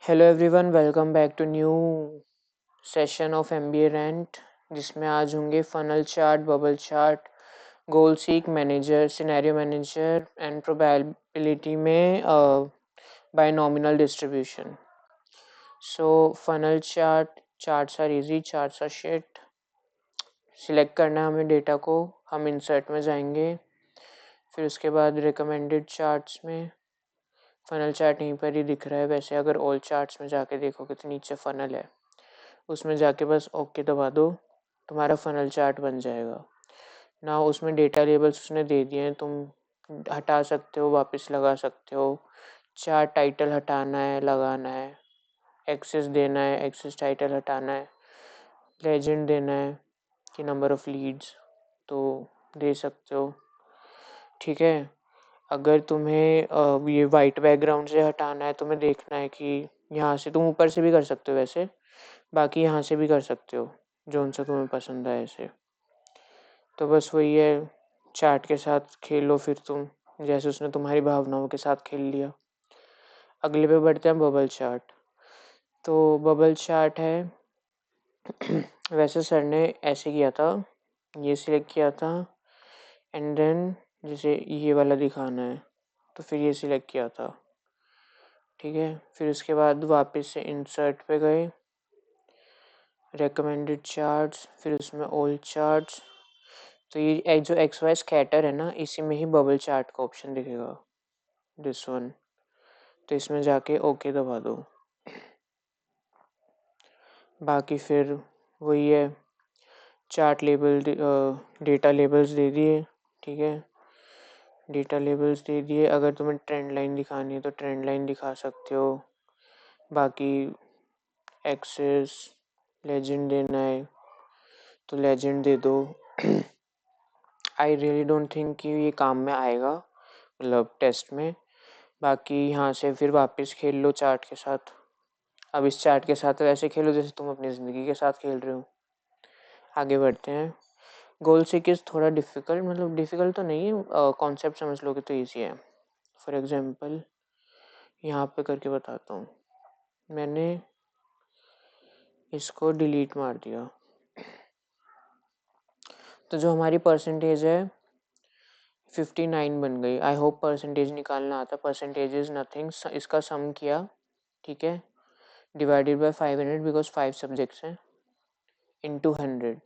Hello everyone, welcome back to new session of MBA rent, जिसमें आज होंगे funnel chart, bubble chart, goal seek manager, scenario manager and probability में binomial distribution. So funnel charts are easy, charts are sheet. Select करना है हमें data को, हम insert में जाएंगे, फिर उसके बाद रिकमेंडेड चार्ट्स में फनल चार्ट यहीं पर ही दिख रहा है. वैसे अगर ऑल चार्ट्स में जाके देखोगे तो नीचे फनल है, उसमें जाके बस ओके दबा दो, तुम्हारा फनल चार्ट बन जाएगा ना. उसमें डेटा लेबल्स उसने दे दिए हैं, तुम हटा सकते हो, वापस लगा सकते हो. चार्ट टाइटल हटाना है, लगाना है, एक्सेस देना है, एक्सेस टाइटल हटाना है, लेजेंड देना है कि नंबर ऑफ लीड्स, तो दे सकते हो. ठीक है. अगर तुम्हें ये वाइट बैकग्राउंड से हटाना है, तुम्हें देखना है कि यहाँ से तुम ऊपर से भी कर सकते हो वैसे, बाकी यहाँ से भी कर सकते हो, जो सा तुम्हें पसंद आए ऐसे. तो बस वही है, चार्ट के साथ खेलो फिर तुम, जैसे उसने तुम्हारी भावनाओं के साथ खेल लिया. अगले पे बढ़ते हैं, बबल चार्ट. तो बबल चार्ट है वैसे सर ने ऐसे किया था, ये सिलेक्ट किया था एंड देन जैसे ये वाला दिखाना है तो फिर ये सिलेक्ट किया था. ठीक है. फिर उसके बाद वापस से इंसर्ट पे गए, रेकमेंडेड चार्ट्स, फिर उसमें ऑल चार्ट्स. तो ये जो एक्स वाई स्कैटर है ना, इसी में ही बबल चार्ट का ऑप्शन दिखेगा, दिस वन. तो इसमें जाके ओके दबा दो. बाकी फिर वही है, चार्ट लेबल, डेटा लेबल्स दे दिए. ठीक है. डेटा लेबल्स दे दिए. अगर तुम्हें ट्रेंड लाइन दिखानी है तो ट्रेंड लाइन दिखा सकते हो. बाकी एक्सेस लेजेंड देना है तो लेजेंड दे दो. आई रियली डोंट थिंक कि ये काम में आएगा, मतलब टेस्ट में. बाकी यहाँ से फिर वापस खेल लो चार्ट के साथ. अब इस चार्ट के साथ वैसे खेलो जैसे तुम अपनी ज़िंदगी के साथ खेल रहे हो. आगे बढ़ते हैं. गोल सीक्वेंस थोड़ा डिफ़िकल्ट, मतलब डिफ़िकल्ट तो नहीं है, कॉन्सेप्ट समझ लोगे तो ईजी है. फॉर एग्जांपल यहाँ पे करके बताता हूँ. मैंने इसको डिलीट मार दिया, तो जो हमारी परसेंटेज है 59 बन गई. आई होप परसेंटेज निकालना आता. परसेंटेज इज नथिंग, इसका सम किया. ठीक है. डिवाइडेड बाय 500 बिकॉज 5 सब्जेक्ट्स हैं, इनटू 100.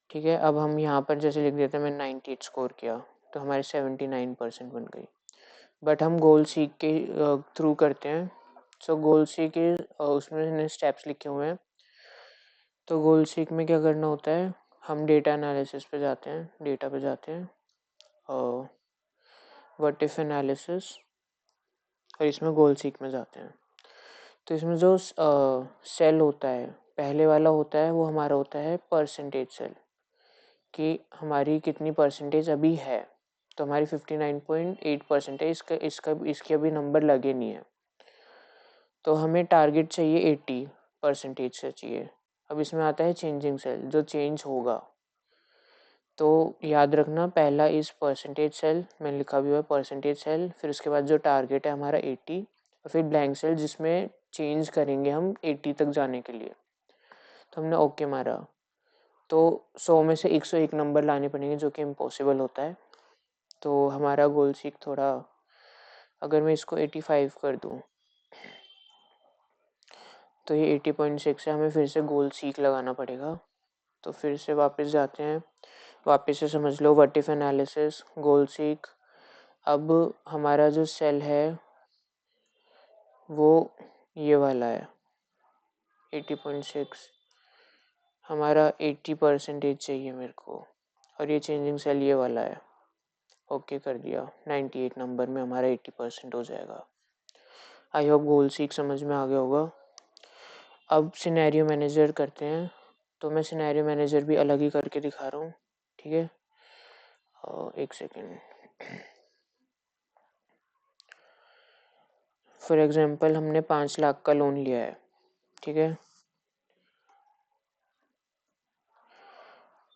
ठीक है. अब हम यहाँ पर जैसे लिख देते हैं मैंने 98 स्कोर किया, तो हमारे 79% बन गई. बट हम गोल सीक के थ्रू करते हैं. सो गोल सीक के उसमें स्टेप्स लिखे हुए हैं. तो गोल सीक में क्या करना होता है, हम डेटा एनालिसिस पे जाते हैं, डेटा पे जाते हैं, व्हाट इफ एनालिसिस, और इसमें गोल सीक में जाते हैं. तो इसमें जो सेल होता है, पहले वाला होता है, वो हमारा होता है परसेंटेज सेल, कि हमारी कितनी परसेंटेज अभी है. तो हमारी 59.8% है. इसके अभी नंबर लगे नहीं है, तो हमें टारगेट चाहिए 80% से चाहिए. अब इसमें आता है चेंजिंग सेल, जो चेंज होगा. तो याद रखना, पहला इस परसेंटेज सेल, मैंने लिखा भी हुआ है परसेंटेज सेल, फिर उसके बाद जो टारगेट है हमारा 80, और फिर ब्लैंक सेल जिसमें चेंज करेंगे हम 80 तक जाने के लिए. तो हमने ओके मारा. तो 100 में से 101 नंबर लाने पड़ेंगे, जो कि इम्पॉसिबल होता है. तो हमारा गोल सीक थोड़ा, अगर मैं इसको 85 कर दूं तो ये 80.6 है, हमें फिर से गोल सीक लगाना पड़ेगा. तो फिर से वापस जाते हैं, वापस से समझ लो what if analysis, goal seek. अब हमारा जो सेल है वो ये वाला है 80.6. हमारा 80% चाहिए मेरे को, और ये चेंजिंग सेल ये वाला है. ओके कर दिया. 98 नंबर में हमारा 80% हो जाएगा. आई होप गोल सीक समझ में आ गया होगा. अब सिनेरियो मैनेजर करते हैं. तो मैं सिनेरियो मैनेजर भी अलग ही करके दिखा रहा हूँ. ठीक है. एक सेकेंड. फॉर एग्जांपल हमने 5 लाख का लोन लिया है. ठीक है.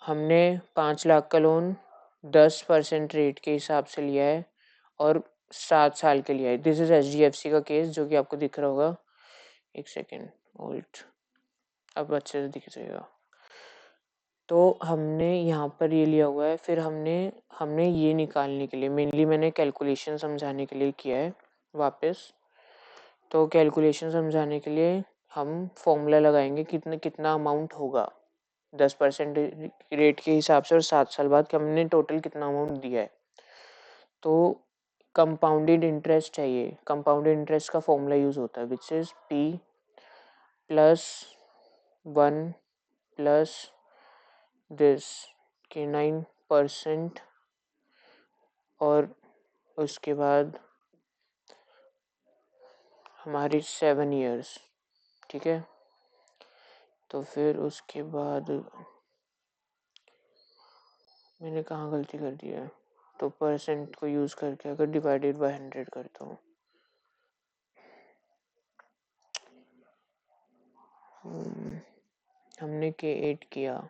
हमने 5 लाख का लोन 10% रेट के हिसाब से लिया है, और 7 साल के लिए आई। दिस इज HDFC का केस जो कि आपको दिख रहा होगा। एक सेकेंड, होल्ड, अब अच्छे से दिख जाएगा। तो हमने यहाँ पर ये लिया हुआ है, फिर हमने हमने ये निकालने के लिए, मेनली मैंने कैलकुलेशन समझाने के लिए किया है वापस। तो कैलकुलेशन समझाने के लिए हम फॉर्मूला लगाएंगे कितना अमाउंट होगा 10% रेट के हिसाब से, और 7 साल बाद हमने टोटल कितना अमाउंट दिया है। तो कंपाउंडेड इंटरेस्ट चाहिए। कंपाउंडेड इंटरेस्ट का फॉर्मूला यूज होता है which is P plus 1 plus this के 9%, और उसके बाद हमारी 7 years, ठीक है। तो फिर उसके बाद मैंने कहाँ गलती कर दी है, तो परसेंट को यूज़ करके अगर डिवाइडेड बाय 100 करता हूँ, हमने K8 किया,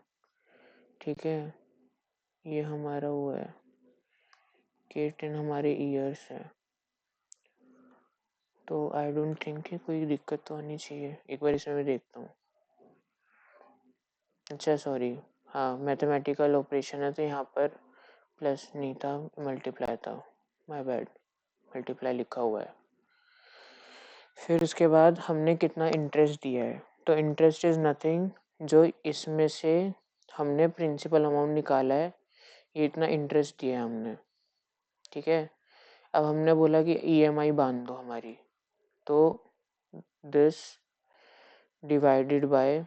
ठीक है। ये हमारा वो है, K10 हमारे ईयर्स है। तो आई डोंट थिंक कि कोई दिक्कत तो आनी चाहिए। एक बार इसमें मैं देखता हूँ। अच्छा सॉरी, हाँ मैथमेटिकल ऑपरेशन है तो यहाँ पर प्लस नहीं था, मल्टीप्लाई था, माय बैड, मल्टीप्लाई लिखा हुआ है। फिर उसके बाद हमने कितना इंटरेस्ट दिया है, तो इंटरेस्ट इज नथिंग, जो इसमें से हमने प्रिंसिपल अमाउंट निकाला है, ये इतना इंटरेस्ट दिया है हमने, ठीक है। अब हमने बोला कि EMI बांध दो हमारी, तो दिस डिवाइडेड बाय,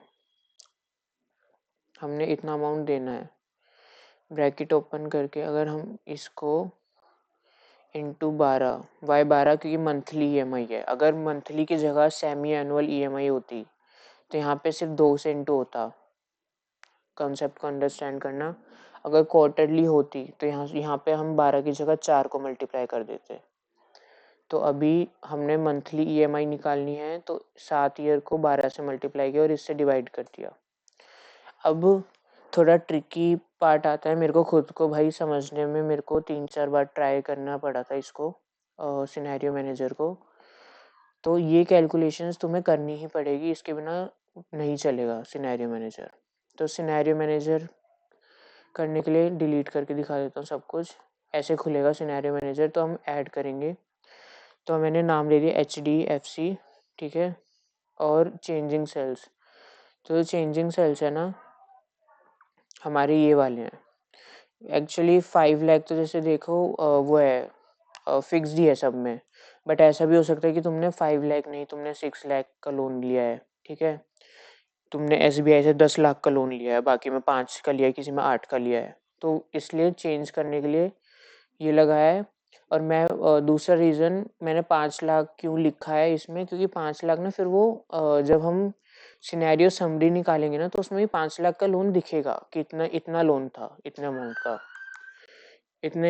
हमने इतना अमाउंट देना है, ब्रैकेट ओपन करके अगर हम इसको इंटू 12, वाई 12 क्योंकि मंथली EMI है। अगर मंथली की जगह सेमी एनुअल EMI होती तो यहाँ पे सिर्फ 2 से इंटू होता। कॉन्सेप्ट को अंडरस्टैंड करना। अगर क्वार्टरली होती तो यहाँ पे हम 12 की जगह 4 को मल्टीप्लाई कर देते। तो अभी हमने मंथली EMI निकालनी है, तो 7 ईयर को 12 से मल्टीप्लाई किया और इससे डिवाइड कर दिया। अब थोड़ा ट्रिकी पार्ट आता है, मेरे को खुद को भाई समझने में मेरे को 3-4 बार ट्राई करना पड़ा था इसको, सिनेरियो मैनेजर को। तो ये कैलकुलेशंस तुम्हें करनी ही पड़ेगी, इसके बिना नहीं चलेगा सिनेरियो मैनेजर। तो सिनेरियो मैनेजर करने के लिए डिलीट करके दिखा देता हूँ सब कुछ। ऐसे खुलेगा सिनेरियो मैनेजर, तो हम ऐड करेंगे। तो मैंने नाम ले लिया HDFC, ठीक है, और चेंजिंग सेल्स। तो जो चेंजिंग सेल्स है ना हमारे ये वाले हैं। एक्चुअली 5 लाख तो जैसे देखो वो है, फिक्स्ड ही है सब में। बट ऐसा भी हो सकता है कि तुमने 5 लाख नहीं, तुमने 6 लाख का लोन लिया है, ठीक है। तुमने SBI से 10 लाख का लोन लिया है, बाकी में 5 का लिया है, किसी में 8 का लिया है। तो इसलिए चेंज करने के लिए ये लगा है। और मैं दूसरा रीज़न मैंने 5 लाख क्यों लिखा है इसमें, क्योंकि 5 लाख ना फिर वो जब हम सिनेरियो समरी निकालेंगे ना, तो उसमें भी 5 लाख का लोन दिखेगा कि इतना लोन था, इतने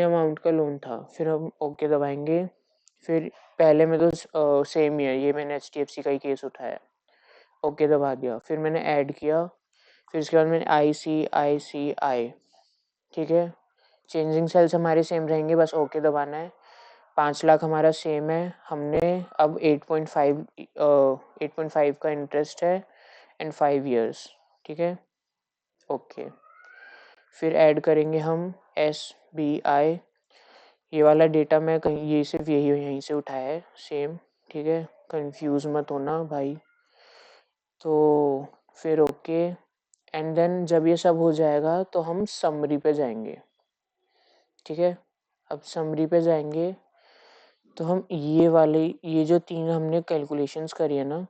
अमाउंट का लोन था। फिर हम ओके दबाएंगे। फिर पहले में तो सेम ही है, ये मैंने HDFC का ही केस उठाया, ओके दबा दिया। फिर मैंने ऐड किया, फिर उसके बाद मैंने ICICI, ठीक है। चेंजिंग सेल्स हमारे सेम रहेंगे, बस ओके दबाना है। 5 लाख हमारा सेम है। हमने अब 8.5 का इंटरेस्ट है एंड 5 years, ठीक है, ओके। फिर ऐड करेंगे हम SBI। ये वाला डेटा मैं कहीं, ये सिर्फ यहीं से उठाया है सेम, ठीक है, कंफ्यूज मत होना भाई। तो फिर ओके, एंड देन जब ये सब हो जाएगा तो हम समरी पे जाएंगे, ठीक है। अब समरी पे जाएंगे तो हम ये जो 3 हमने कैलकुलेशंस करी है ना,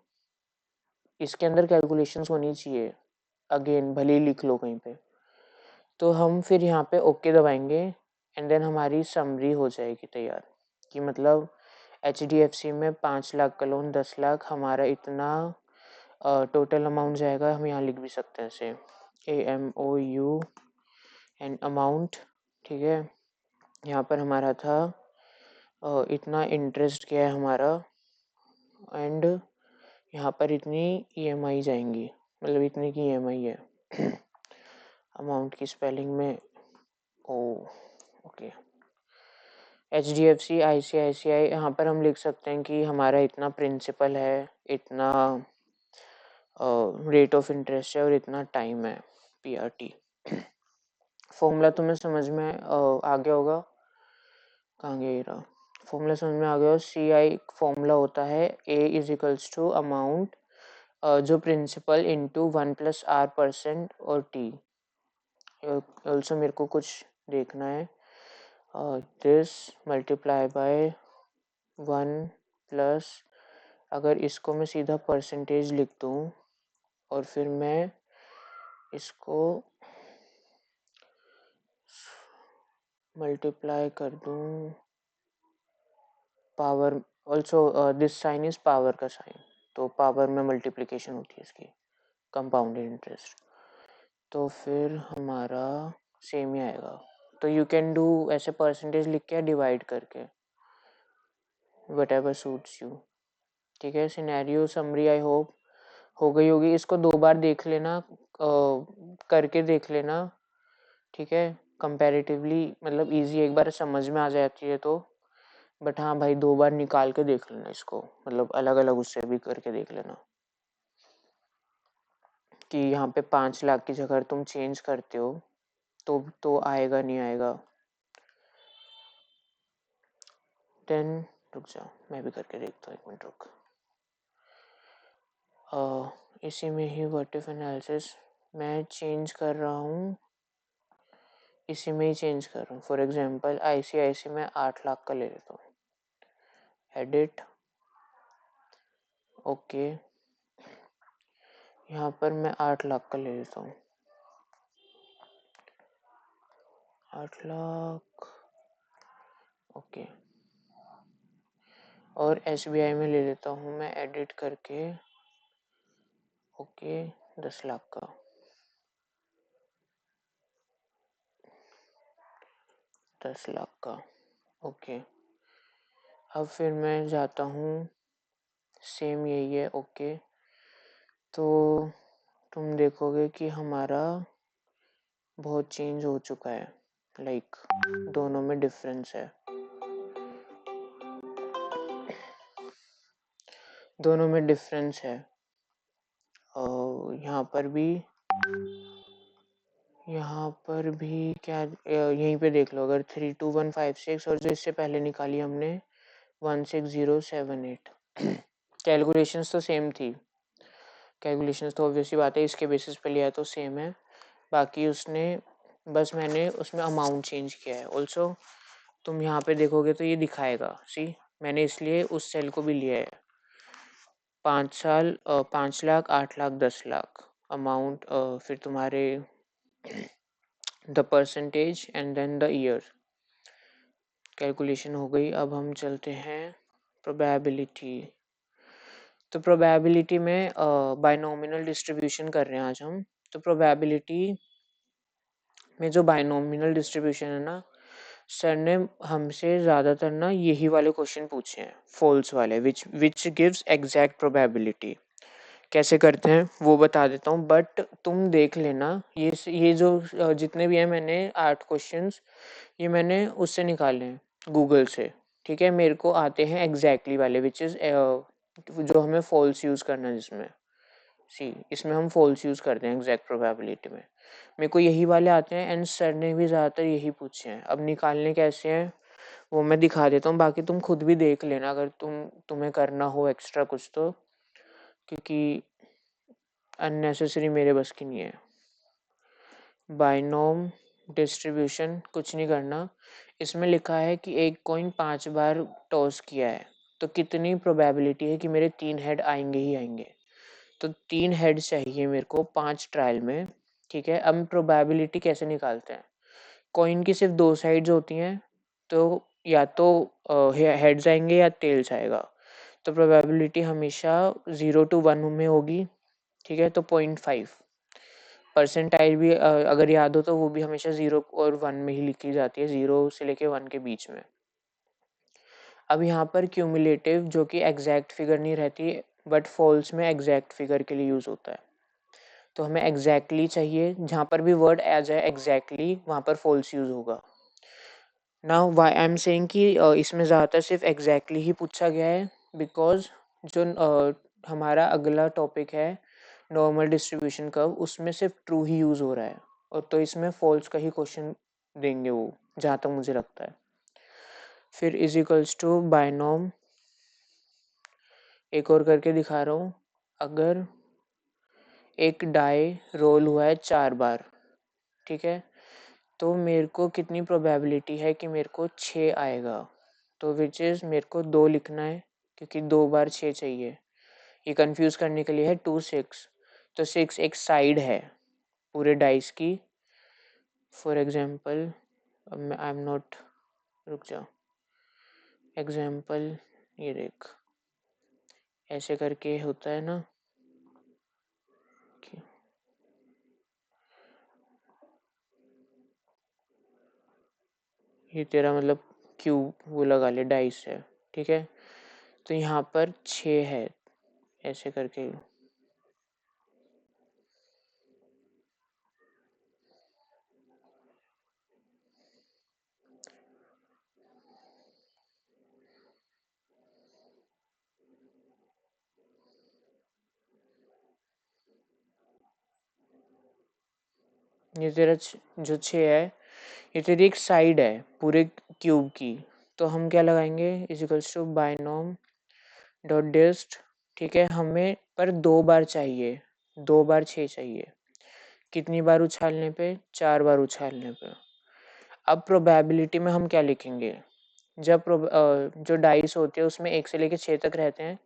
इसके अंदर कैलकुलेशंस होनी चाहिए, अगेन भले ही लिख लो कहीं पे। तो हम फिर यहाँ पे ओके दबाएंगे एंड देन हमारी समरी हो जाएगी तैयार, कि मतलब HDFC में 5 लाख का लोन, 10 लाख हमारा इतना टोटल अमाउंट जाएगा। हम यहाँ लिख भी सकते हैं ऐसे AMOU एंड अमाउंट, ठीक है। यहाँ पर हमारा था इतना इंटरेस्ट क्या है हमारा, एंड यहाँ पर इतनी EMI जाएंगी, मतलब इतनी की EMI है। अमाउंट की स्पेलिंग में ओ ओके, HDFC ICICI, यहाँ पर हम लिख सकते हैं कि हमारा इतना प्रिंसिपल है, इतना रेट ऑफ इंटरेस्ट है और इतना टाइम है, PRT। फॉर्मूला तुम्हें समझ में आ गया होगा। कहाँ गया ये रहा फॉर्मूला, समझ में आ गया। CI फॉर्मूला होता है A is equals to amount जो प्रिंसिपल इंटू 1+R% और T। ऑल्सो मेरे को कुछ देखना है, दिस मल्टीप्लाई बाय 1+, अगर इसको मैं सीधा परसेंटेज लिख दूँ और फिर मैं इसको मल्टीप्लाई कर दूँ power, also this sign is power का साइन, तो पावर में मल्टीप्लिकेशन होती है इसकी, कंपाउंडेड इंटरेस्ट, तो फिर हमारा सेम ही आएगा। तो यू कैन डू ऐसे परसेंटेज लिख के डिवाइड करके, वट एवर सूट्स यू। ठीक है, सिनेरियो समरी आई होप हो गई होगी। इसको 2 बार देख लेना, करके देख लेना। ठीक है, कंपैरेटिवली मतलब इजी, एक बार समझ में आ जाती है तो, बट हाँ भाई 2 बार निकाल के देख लेना इसको, मतलब अलग अलग उससे भी करके देख लेना कि यहाँ पे 5 लाख की जगह तुम चेंज करते हो तो आएगा नहीं आएगा। देन रुक जाओ, मैं भी करके देखता हूँ, 1 मिनट रुक। इसी में ही व्हाट इफ एनालिसिस मैं चेंज कर रहा हूँ, इसी में ही चेंज कर रहा हूँ। फॉर एग्जांपल ICICI में 8 लाख का ले लेता हूँ, एडिट, ओके, यहाँ पर मैं 8 लाख का ले लेता हूँ, 8 लाख, ओके, और SBI में ले लेता हूँ मैं एडिट करके, ओके, 10 लाख का, 10 लाख का, ओके। अब फिर मैं जाता हूँ, सेम यही है, ओके। तो तुम देखोगे कि हमारा बहुत चेंज हो चुका है, लाइक दोनों में डिफरेंस है, दोनों में डिफरेंस है। और यहाँ पर भी क्या, यहीं पे देख लो, अगर 32156 और जो इससे पहले निकाली हमने 16078, कैलकुलेशंस तो सेम थी, कैलकुलेशंस तो ऑब्वियसली बात है, इसके बेसिस पे लिया तो सेम है, बाकी उसने बस मैंने उसमें अमाउंट चेंज किया है। ऑल्सो तुम यहाँ पे देखोगे तो ये दिखाएगा, सी मैंने इसलिए उस सेल को भी लिया है, 5 लाख, 8 लाख, 10 लाख अमाउंट, फिर तुम्हारे the percentage and then the year, calculation हो गई। अब हम चलते हैं प्रोबेबिलिटी। तो प्रोबेबिलिटी में बायनोमिनल डिस्ट्रीब्यूशन कर रहे हैं आज हम। तो प्रोबेबिलिटी में जो बायनोमिनल डिस्ट्रीब्यूशन है ना, सर ने हमसे ज़्यादातर ना यही वाले क्वेश्चन पूछे हैं, फॉल्स वाले, विच गिव्स एग्जैक्ट प्रोबेबिलिटी। कैसे करते हैं वो बता देता हूँ, बट तुम देख लेना, ये जो जितने भी हैं, मैंने 8 क्वेश्चंस ये मैंने उससे निकाले हैं, गूगल से। ठीक है, मेरे को आते हैं एग्जैक्टली वाले, विच इज़ जो हमें फॉल्स यूज़ करना है, जिसमें इसमें हम फॉल्स यूज़ करते हैं एग्जैक्ट प्रोबेबिलिटी में। मेरे को यही वाले आते हैं, एंड सर ने भी ज़्यादातर यही पूछे हैं। अब निकालने कैसे हैं वो मैं दिखा देता हूँ, बाकी तुम खुद भी देख लेना अगर तुम्हें करना हो एक्स्ट्रा कुछ तो, क्योंकि अननेसेसरी मेरे बस की नहीं है। बाइनोम डिस्ट्रीब्यूशन कुछ नहीं करना, इसमें लिखा है कि एक कॉइन 5 बार टॉस किया है, तो कितनी प्रोबेबिलिटी है कि मेरे 3 हेड आएंगे ही आएंगे। तो 3 हेड चाहिए मेरे को 5 ट्रायल में। ठीक है, अब प्रोबेबिलिटी कैसे निकालते हैं, कॉइन की सिर्फ 2 साइड्स होती हैं, तो या तो हेड्स आएंगे या टेल्स आएगा। तो प्रोबेबिलिटी हमेशा 0 to 1 में होगी। ठीक है, तो 0.5 परसेंटाइल भी अगर याद हो तो वो भी हमेशा 0 और 1 में ही लिखी जाती है, 0 से लेके 1 के बीच में। अब यहाँ पर क्यूमुलेटिव जो कि एग्जैक्ट फिगर नहीं रहती, बट फॉल्स में एग्जैक्ट फिगर के लिए यूज होता है। तो हमें एग्जैक्टली चाहिए, जहाँ पर भी वर्ड आ जाए एग्जैक्टली वहाँ पर फॉल्स यूज होगा। Now why I am saying कि इसमें ज़्यादातर सिर्फ एग्जैक्टली ही पूछा गया है, बिकॉज जो हमारा अगला टॉपिक है नॉर्मल डिस्ट्रीब्यूशन कर्व, उसमें सिर्फ ट्रू ही यूज़ हो रहा है, और तो इसमें फॉल्स का ही क्वेश्चन देंगे वो, जहाँ तक मुझे लगता है। फिर इज इक्वल्स टू बायनॉम, एक और करके दिखा रहा हूँ। अगर एक डाई रोल हुआ है 4 बार, ठीक है, तो मेरे को कितनी प्रोबेबिलिटी है कि मेरे को 6 आएगा। तो विच इज़ मेरे को 2 लिखना है, क्योंकि 2 बार 6 चाहिए। ये कंफ्यूज करने के लिए है 2 6। तो 6 एक साइड है पूरे डाइस की। For example, I am not, रुक जाओ, एग्जाम्पल ये देख, ऐसे करके होता है ना कि ये तेरा मतलब क्यूब वो लगा ले डाइस है, ठीक है, तो यहाँ पर 6 है, ऐसे करके। ये तेरा जो 6 है, ये तेरी एक साइड है पूरे क्यूब की। तो हम क्या लगाएंगे, इज इक्वल्स टू बायनॉम डॉट डिस्ट, ठीक है, हमें पर 2 बार चाहिए, 2 बार 6 चाहिए। कितनी बार उछालने पे, 4 बार उछालने पे। अब प्रोबेबिलिटी में हम क्या लिखेंगे, जब जो डाइस होते हैं उसमें 1 से लेकर 6 तक रहते हैं,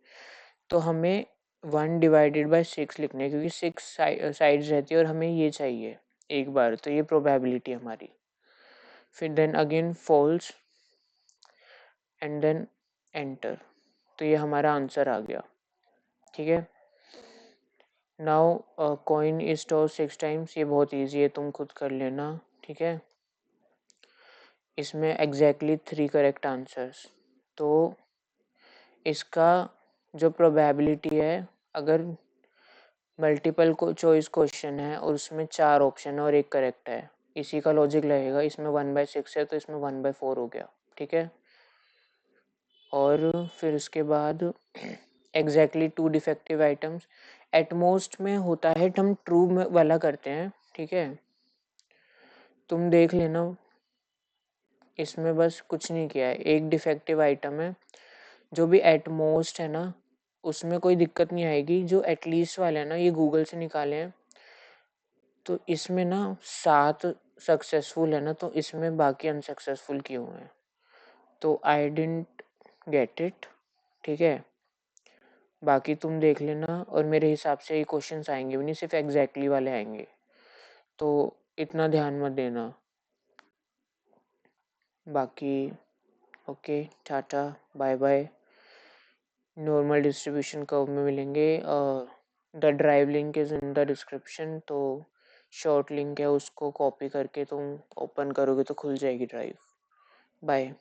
तो हमें 1/6 लिखने हैं, क्योंकि 6 साइड्स रहती है और हमें ये चाहिए 1 बार, तो ये प्रोबेबिलिटी हमारी। फिर then again false and then enter, तो ये हमारा आंसर आ गया, ठीक है। Now coin is toss 6 times, ये बहुत इजी है, तुम खुद कर लेना, ठीक है। इसमें एग्जैक्टली 3 करेक्ट आंसर्स। तो इसका जो प्रोबेबिलिटी है, अगर मल्टीपल को चॉइस क्वेश्चन है और उसमें 4 ऑप्शन है और एक करेक्ट है, इसी का लॉजिक लगेगा। इसमें 1/6 है तो इसमें 1/4 हो गया, ठीक है। और फिर उसके बाद एग्जैक्टली 2 डिफेक्टिव आइटम्स, एटमोस्ट में होता है, हम ट्रू वाला करते हैं, ठीक है। तुम देख लेना, इसमें बस कुछ नहीं किया है, एक डिफेक्टिव आइटम है। जो भी एटमोस्ट है ना, उसमें कोई दिक्कत नहीं आएगी। जो एटलीस्ट वाले हैं ना, ये गूगल से निकाले हैं, तो इसमें ना 7 सक्सेसफुल है ना, तो इसमें बाकी अनसक्सेसफुल क्यों है, तो आई डिडंट गेट इट, ठीक है। बाकी तुम देख लेना, और मेरे हिसाब से ये क्वेश्चंस आएंगे भी नहीं, सिर्फ एग्जैक्टली वाले आएंगे, तो इतना ध्यान मत देना। बाकी ओके, टाटा, bye bye. Normal distribution curve में मिलेंगे। The drive link is in the description, तो शॉर्ट लिंक है, उसको कॉपी करके तुम ओपन करोगे तो खुल जाएगी ड्राइव। बाय।